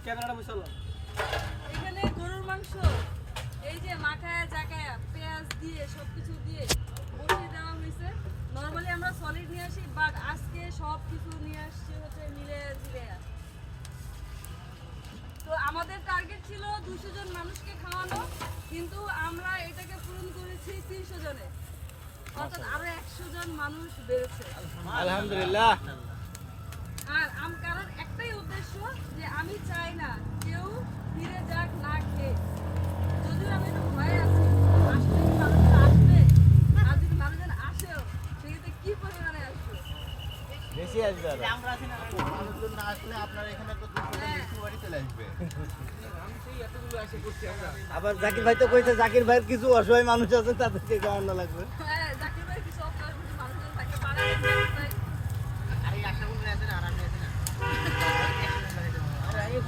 এখানে গরুর মাংস এই যে মাখায়া জাকায়া পেঁয়াজ দিয়ে সবকিছু দিয়ে বসিয়ে দেওয়া হয়েছে। নরমালি আমরা সলিড নিয়ে আসি, বাট আজকে সব কিছু নিয়ে আসছি হচ্ছে মিলে জিলে। তো আমাদের টার্গেট ছিল 200 জন মানুষকে খাওয়ানো, কিন্তু আমরা এটাকে পূরণ করেছি 300 জনে, অর্থাৎ আরো 100 জন মানুষ বেড়েছে আলহামদুলিল্লাহ। আর কারণ একটাই উদ্দেশ্য যে আমি চাই না কেউ ফিরে যাক না খেয়ে। যদিও আমি একটু ভয়ে আছি আসলে কি মানুষজন আসবে, আর যদি মানুষজন আসেও সেক্ষেত্রে কি পরিমাণে আসবে। বেশি আসবে আর মানুষজন না আসলে আপনার এখানে তো দুটো বাড়ি চলে আসবে। আবার জাকির ভাই তো কইছে জাকির ভাইয়ের কিছু অসহায় মানুষ আছে তাদেরকে খাওয়ানো লাগবে। হ্যাঁ, জাকির ভাই কিছু অপরাধ মানুষজন থাকে পারে